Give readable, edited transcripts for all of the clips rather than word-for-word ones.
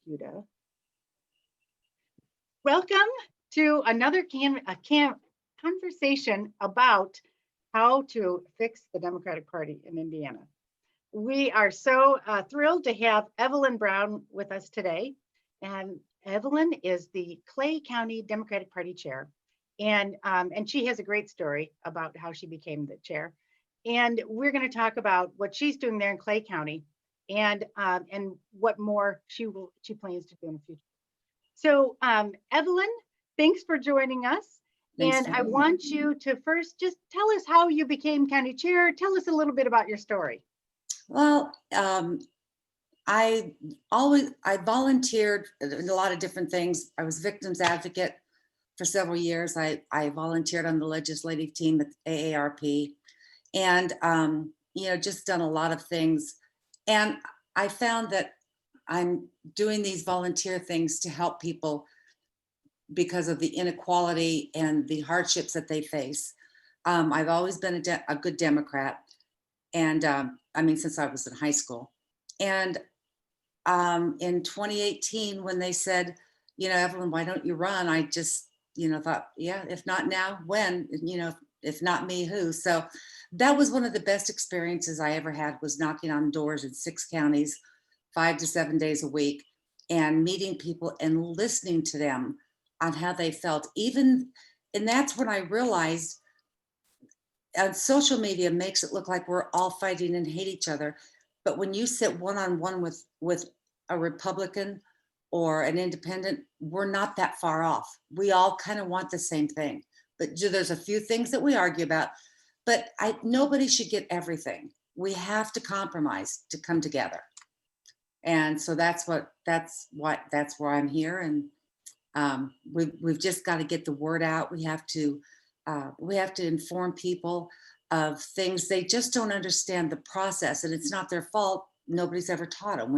computer. Welcome to another conversation about how to fix the Democratic Party in Indiana. We are so thrilled to have Evelyn Brown with us today. And Evelyn is the Clay County Democratic Party chair. And she has a great story about how she became the chair. And we're going to talk about what she's doing there in Clay County and what more she plans to do in the future. So Evelyn, thanks for joining us. Thanks, and I want you to first just tell us how you became county chair. Tell us a little bit about your story. Well, I volunteered in a lot of different things. I was victims advocate for several years. I volunteered on the legislative team at AARP, and just done a lot of things. And I found that I'm doing these volunteer things to help people because of the inequality and the hardships that they face. I've always been a good Democrat, and since I was in high school. And in 2018, when they said, Evelyn, why don't you run? I just, thought, yeah, if not now, when? If not me, who? So that was one of the best experiences I ever had, was knocking on doors in 6 counties, 5 to 7 days a week, and meeting people and listening to them on how they felt. And that's when I realized social media makes it look like we're all fighting and hate each other. But when you sit one-on-one with a Republican or an independent, we're not that far off. We all kind of want the same thing. But there's a few things that we argue about, but nobody should get everything. We have to compromise to come together. And so that's where I'm here. And we've just got to get the word out. We have to inform people of things. They just don't understand the process, and it's not their fault. Nobody's ever taught them.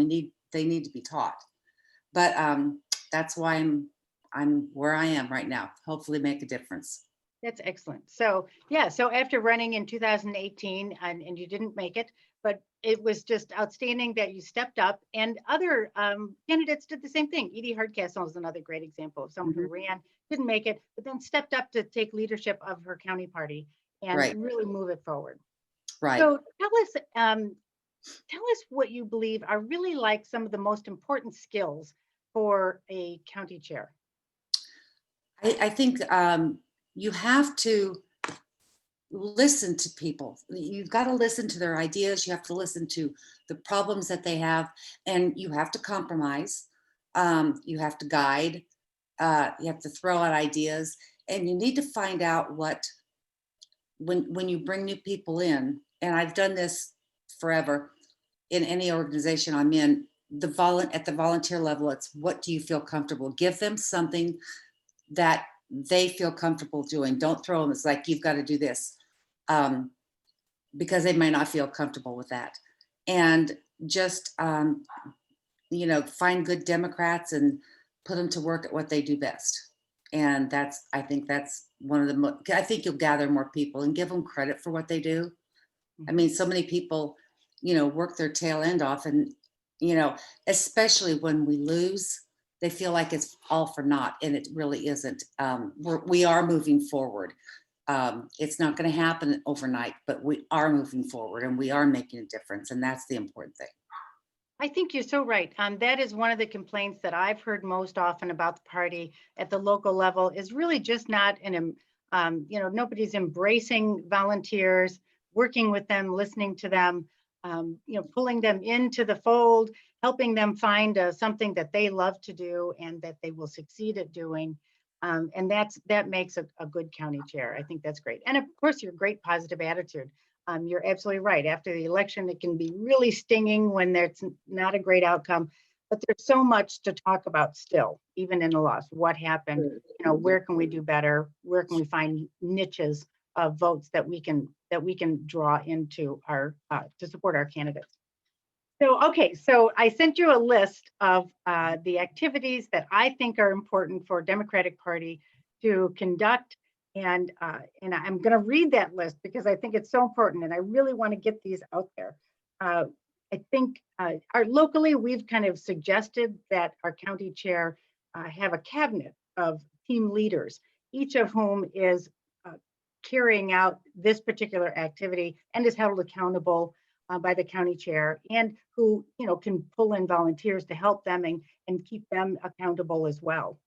They need to be taught. But that's why I'm where I am right now. Hopefully make a difference. That's excellent. So yeah, so after running in 2018 and you didn't make it, but it was just outstanding that you stepped up, and other candidates did the same thing. Edie Hardcastle is another great example of someone who ran, didn't make it, but then stepped up to take leadership of her county party and really move it forward. Right. So tell us what you believe are really like some of the most important skills for a county chair. I think you have to listen to people. You've got to listen to their ideas. You have to listen to the problems that they have, and you have to compromise. You have to guide. You have to throw out ideas, and you need to find out when you bring new people in. And I've done this forever in any organization I'm in. At the volunteer level, it's what do you feel comfortable? Give them something that they feel comfortable doing. Don't throw them. It's like, you've got to do this, because they might not feel comfortable with that. And just, find good Democrats and put them to work at what they do best. And I think that's one of the, I think you'll gather more people and give them credit for what they do. I mean, so many people, work their tail end off, and, especially when we lose, they feel like it's all for naught, and it really isn't. We are moving forward. It's not going to happen overnight, but we are moving forward, and we are making a difference, and that's the important thing. I think you're so right. That is one of the complaints that I've heard most often about the party at the local level, is really just not nobody's embracing volunteers, working with them, listening to them, pulling them into the fold, helping them find something that they love to do and that they will succeed at doing. And that makes a good county chair. I think that's great. And of course, your great positive attitude. You're absolutely right. After the election, it can be really stinging when there's not a great outcome, but there's so much to talk about still, even in the loss. What happened? Where can we do better? Where can we find niches of votes that we can draw into our to support our candidates? So I sent you a list of the activities that I think are important for Democratic Party to conduct. And I'm going to read that list because I think it's so important, and I really want to get these out there. I think locally, we've kind of suggested that our county chair have a cabinet of team leaders, each of whom is carrying out this particular activity and is held accountable by the county chair, and who can pull in volunteers to help them and keep them accountable as well.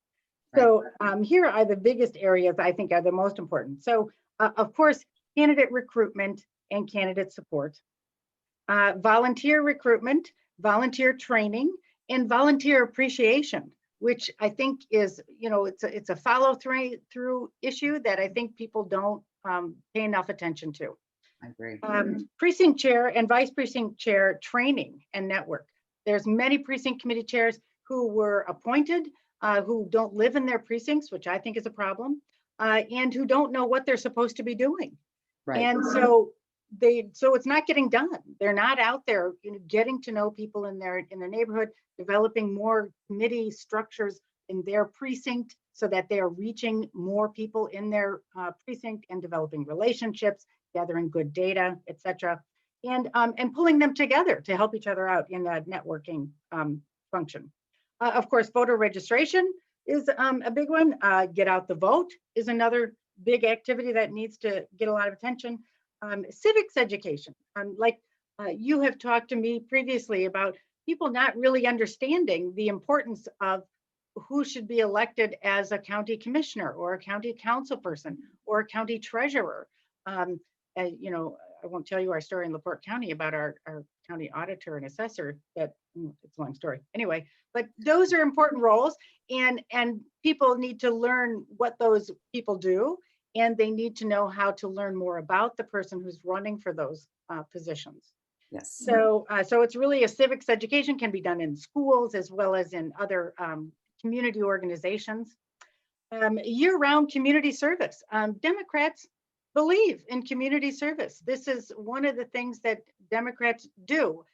Right. So here are the biggest areas I think are the most important. So of course, candidate recruitment and candidate support, volunteer recruitment, volunteer training, and volunteer appreciation, which I think is, it's a follow through issue that I think people don't pay enough attention to. I agree. Precinct chair and vice precinct chair training and network. There's many precinct committee chairs who were appointed, who don't live in their precincts, which I think is a problem, and who don't know what they're supposed to be doing. Right. And so it's not getting done. They're not out there, getting to know people in their neighborhood, developing more committee structures in their precinct so that they are reaching more people in their precinct and developing relationships, gathering good data, et cetera, and pulling them together to help each other out in that networking function. Of course, voter registration is a big one. Get out the vote is another big activity that needs to get a lot of attention. Civics education, like you have talked to me previously about people not really understanding the importance of who should be elected as a county commissioner or a county council person or a county treasurer. I won't tell you our story in LaPorte County about our county auditor and assessor. It's a long story anyway, but those are important roles, and people need to learn what those people do, and they need to know how to learn more about the person who's running for those positions. Yes. So it's really a civics education, can be done in schools as well as in other community organizations. Year-round community service. Democrats believe in community service. This is one of the things that Democrats do.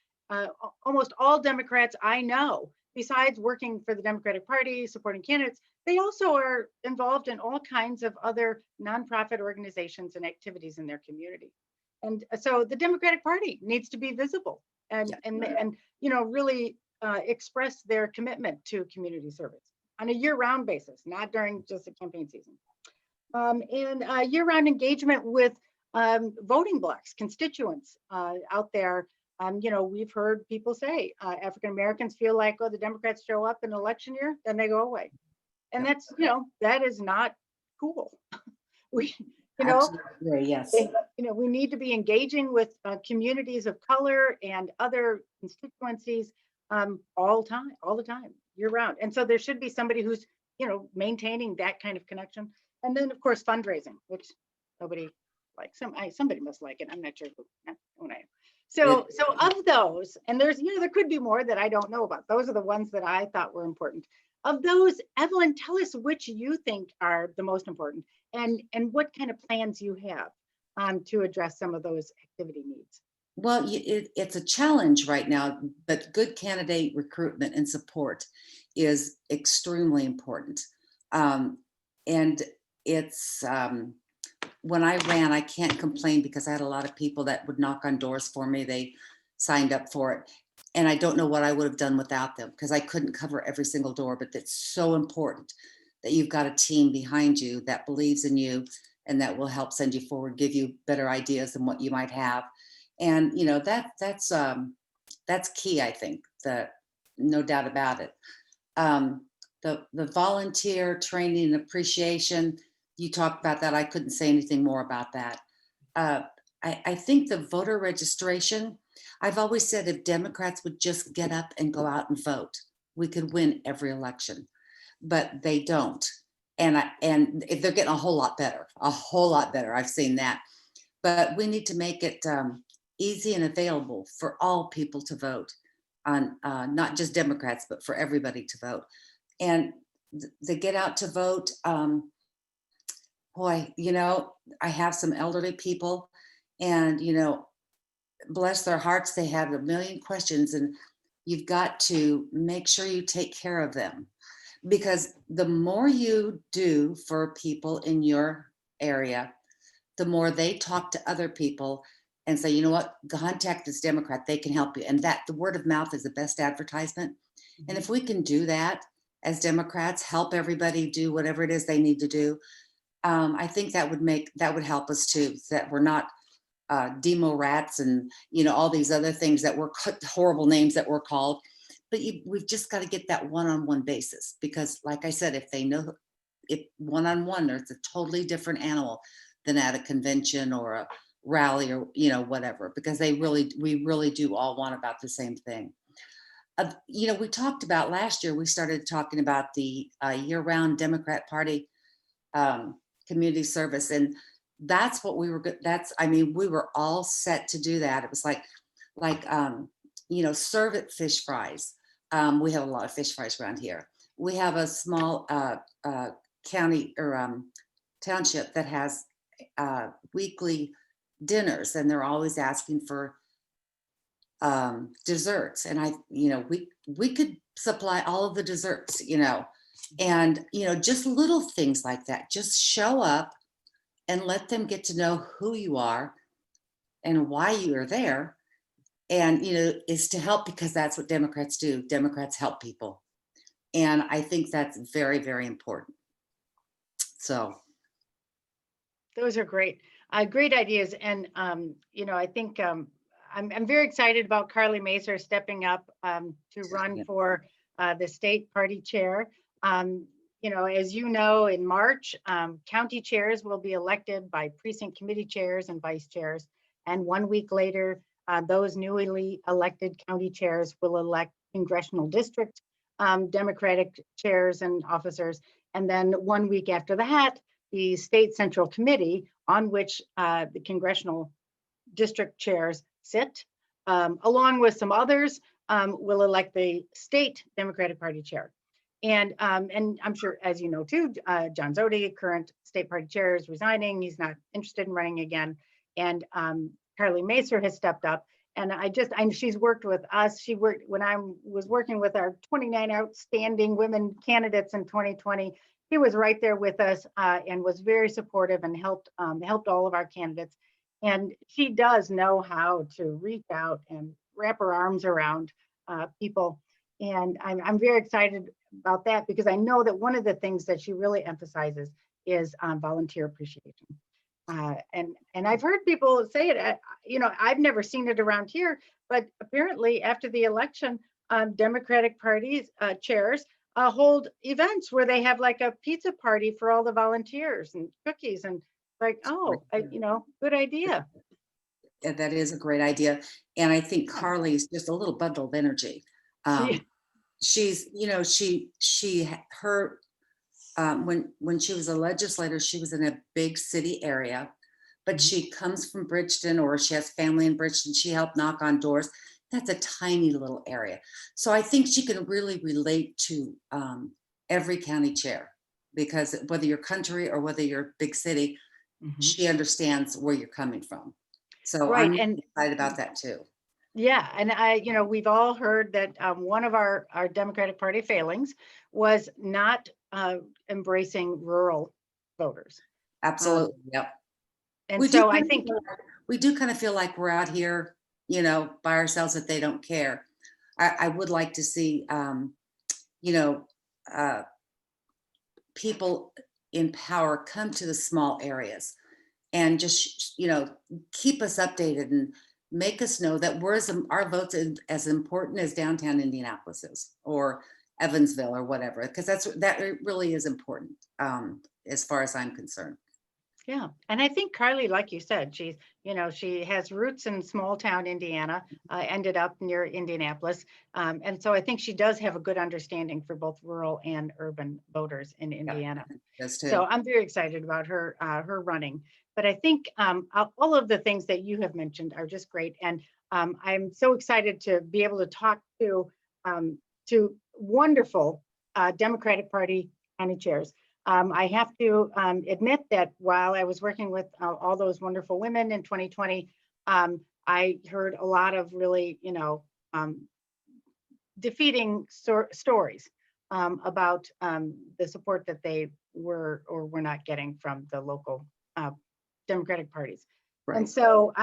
Almost all Democrats I know, besides working for the Democratic Party, supporting candidates, they also are involved in all kinds of other nonprofit organizations and activities in their community. And so the Democratic Party needs to be visible and really express their commitment to community service on a year-round basis, not during just the campaign season. And year-round engagement with voting blocks, constituents out there. We've heard people say African Americans feel like, oh, the Democrats show up in election year, then they go away, and that's that is not cool. We yes. we need to be engaging with communities of color and other constituencies all the time, year round. And so there should be somebody who's maintaining that kind of connection. And then of course fundraising, which nobody likes. Somebody must like it. I'm not sure who. I am. So of those, and there's there could be more that I don't know about. Those are the ones that I thought were important. Of those, Evelyn, tell us which you think are the most important, and what kind of plans you have to address some of those activity needs. Well, it's a challenge right now, but good candidate recruitment and support is extremely important. And it's when I ran, I can't complain because I had a lot of people that would knock on doors for me. They signed up for it. And I don't know what I would have done without them, because I couldn't cover every single door. But it's so important that you've got a team behind you that believes in you and that will help send you forward, give you better ideas than what you might have. And that's key, I think, that no doubt about it. The volunteer training and appreciation, you talked about that. I couldn't say anything more about that. I think the voter registration, I've always said if Democrats would just get up and go out and vote, we could win every election, but they don't. And they're getting a whole lot better. I've seen that. But we need to make it easy and available for all people to vote on, not just Democrats, but for everybody to vote. And the get out to vote, boy, I have some elderly people, and, bless their hearts, they have a million questions, and you've got to make sure you take care of them, because the more you do for people in your area, the more they talk to other people, and say, you know what, contact this Democrat, they can help you. And that the word of mouth is the best advertisement. And if we can do that as Democrats, help everybody do whatever it is they need to do, I think that would help us too, so that we're not demo rats and, you know, all these other things that were horrible names that we're called. But we've just got to get that one-on-one basis, because like I said, if they know, if one-on-one, there's a totally different animal than at a convention or a rally or, you know, whatever, because we really do all want about the same thing. You know, we talked about last year, we started talking about the year-round Democrat Party community service. And that's what we were good. I mean, we were all set to do that. It was like, you know, serve it fish fries. We have a lot of fish fries around here. We have a small county or township that has weekly dinners, and they're always asking for desserts. And you know, we could supply all of the desserts, you know, and, you know, just little things like that. Just show up and let them get to know who you are and why you are there. And, you know, is to help, because that's what Democrats do. Democrats help people. And I think that's very, very important. So. Those are great, great ideas. And, you know, I think I'm very excited about Carly Mazer stepping up to run for the state party chair. You know, as you know, in March, county chairs will be elected by precinct committee chairs and vice chairs. And 1 week later, those newly elected county chairs will elect congressional district Democratic chairs and officers. And then 1 week after that, the state central committee, on which the congressional district chairs sit, along with some others, will elect the state Democratic Party chair. And I'm sure, as you know too, John Zodi, current state party chair, is resigning. He's not interested in running again. And Carly Mazer has stepped up. And she's worked with us. She worked when I was working with our 29 outstanding women candidates in 2020. She was right there with us and was very supportive and helped all of our candidates. And she does know how to reach out and wrap her arms around people. And I'm very excited about that, because I know that one of the things that she really emphasizes is volunteer appreciation. And I've heard people say it, you know, I've never seen it around here, but apparently after the election, Democratic parties chairs hold events where they have like a pizza party for all the volunteers and cookies, and like, oh, you know, good idea. Yeah, that is a great idea. And I think Carly's just a little bundle of energy. She's, you know, when she was a legislator, she was in a big city area, but she comes from Bridgeton, or she has family in Bridgeton. She helped knock on doors. That's a tiny little area. So I think she can really relate to every county chair, because whether you're country or whether you're big city, she understands where you're coming from. So I'm excited about that too. Yeah, and you know, we've all heard that one of our Democratic Party failings was not embracing rural voters. Absolutely, yep. And so I think we do kind of feel like we're out here, you know, by ourselves, that they don't care. I would like to see, you know, people in power come to the small areas and just, you know, keep us updated and make us know that our votes as important as downtown Indianapolis is, or Evansville, or whatever, because that really is important as far as I'm concerned. Yeah, and I think Carly, like you said, she's, you know, she has roots in small town Indiana, ended up near Indianapolis, and so I think she does have a good understanding for both rural and urban voters in Indiana. Yeah, so I'm very excited about her running. But I think all of the things that you have mentioned are just great, and I'm so excited to be able to talk to wonderful Democratic Party county chairs. I have to admit that while I was working with all those wonderful women in 2020, I heard a lot of really, you know, defeating stories about the support that they were or were not getting from the local Democratic parties. And Right. so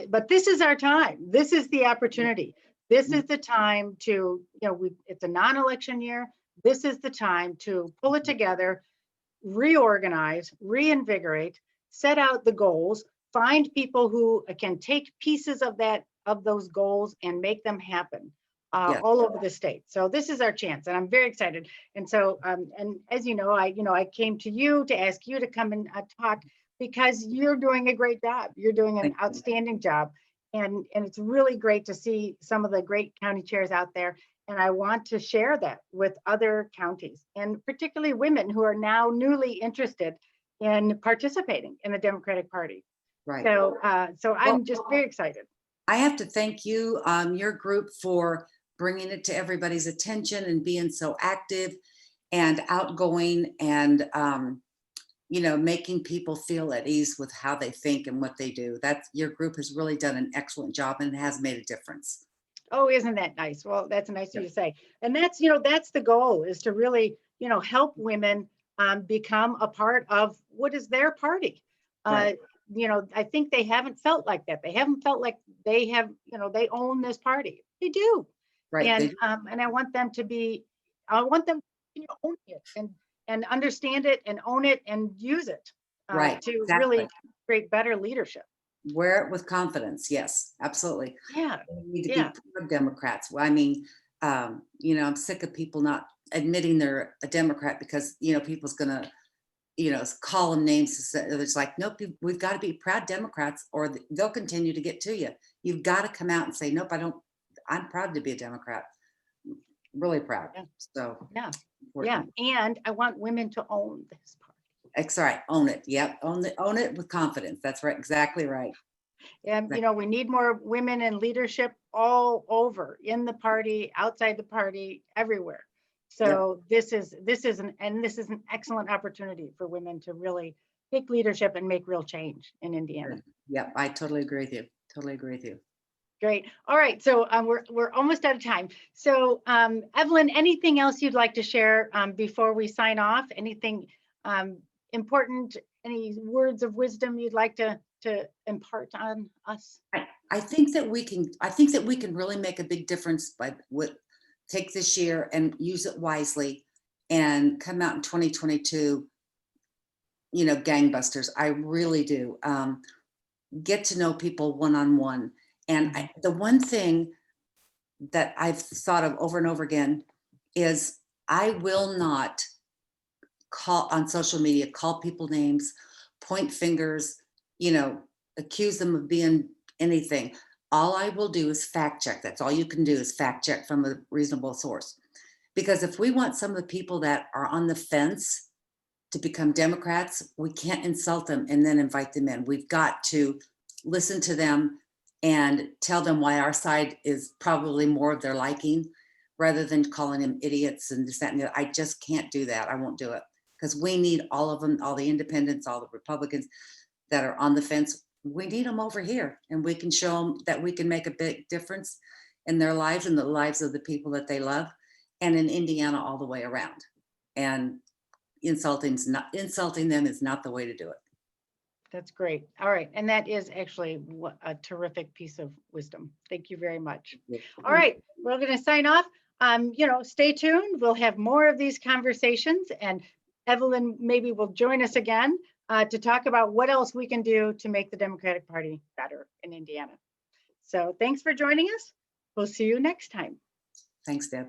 but this is our time. This is the opportunity. This is the time to, it's a non-election year. This is the time to pull it together, reorganize, reinvigorate, set out the goals, find people who can take pieces of those goals and make them happen Yeah. all over the state. So this is our chance, and I'm very excited. And so, and as you know, I came to you to ask you to come and talk because you're doing a great job. You're doing an Thank you. outstanding job, and it's really great to see some of the great county chairs out there. And I want to share that with other counties, and particularly women who are now newly interested in participating in the Democratic Party. Right. So, so Well, I'm just very excited. I have to thank you, your group, for bringing it to everybody's attention and being so active and outgoing, and making people feel at ease with how they think and what they do. That's, your group has really done an excellent job and has made a difference. Oh, isn't that nice? Well, that's nice of Yeah. you to say. And that's, that's the goal, is to really, help women become a part of what is their party. Right. I think they haven't felt like that. They haven't felt like they have, they own this party. They do. Right. And I want them to be, I want them to own it and understand it and own it and use it Right. to Exactly. really create better leadership. Wear it with confidence. Yes, absolutely. Yeah. We need to Yeah. be proud Democrats. Well, I mean, I'm sick of people not admitting they're a Democrat because, people's gonna, call them names. It's like, nope, we've got to be proud Democrats, or they'll continue to get to you. You've got to come out and say, nope, I'm proud to be a Democrat. Really proud. Yeah. So Yeah. important. Yeah. And I want women to own this party. That's right. Own it. Yep. Own it with confidence. That's right. Exactly right. And, Exactly. we need more women in leadership all over, in the party, outside the party, everywhere. So this is an excellent opportunity for women to really take leadership and make real change in Indiana. Yep. I totally agree with you. Totally agree with you. Great. All right. So we're almost out of time. So Evelyn, anything else you'd like to share before we sign off? Anything important? Any words of wisdom you'd like to impart on us? I think that we can really make a big difference by take this year and use it wisely and come out in 2022, gangbusters. I really do. Get to know people one-on-one. And the one thing that I've thought of over and over again is I will not call on social media, call people names, point fingers, accuse them of being anything. All I will do is fact check. That's all you can do, is fact check from a reasonable source. Because if we want some of the people that are on the fence to become Democrats, we can't insult them and then invite them in. We've got to listen to them and tell them why our side is probably more of their liking, rather than calling them idiots and this, that, and the other. I just can't do that. I won't do it, because we need all of them, all the independents, all the Republicans that are on the fence. We need them over here, and we can show them that we can make a big difference in their lives and the lives of the people that they love, and in Indiana all the way around. And insulting them is not the way to do it. That's great. All right. And that is actually a terrific piece of wisdom. Thank you very much. All right. We're going to sign off. Stay tuned. We'll have more of these conversations, and Evelyn maybe will join us again to talk about what else we can do to make the Democratic Party better in Indiana. So thanks for joining us. We'll see you next time. Thanks, Deb.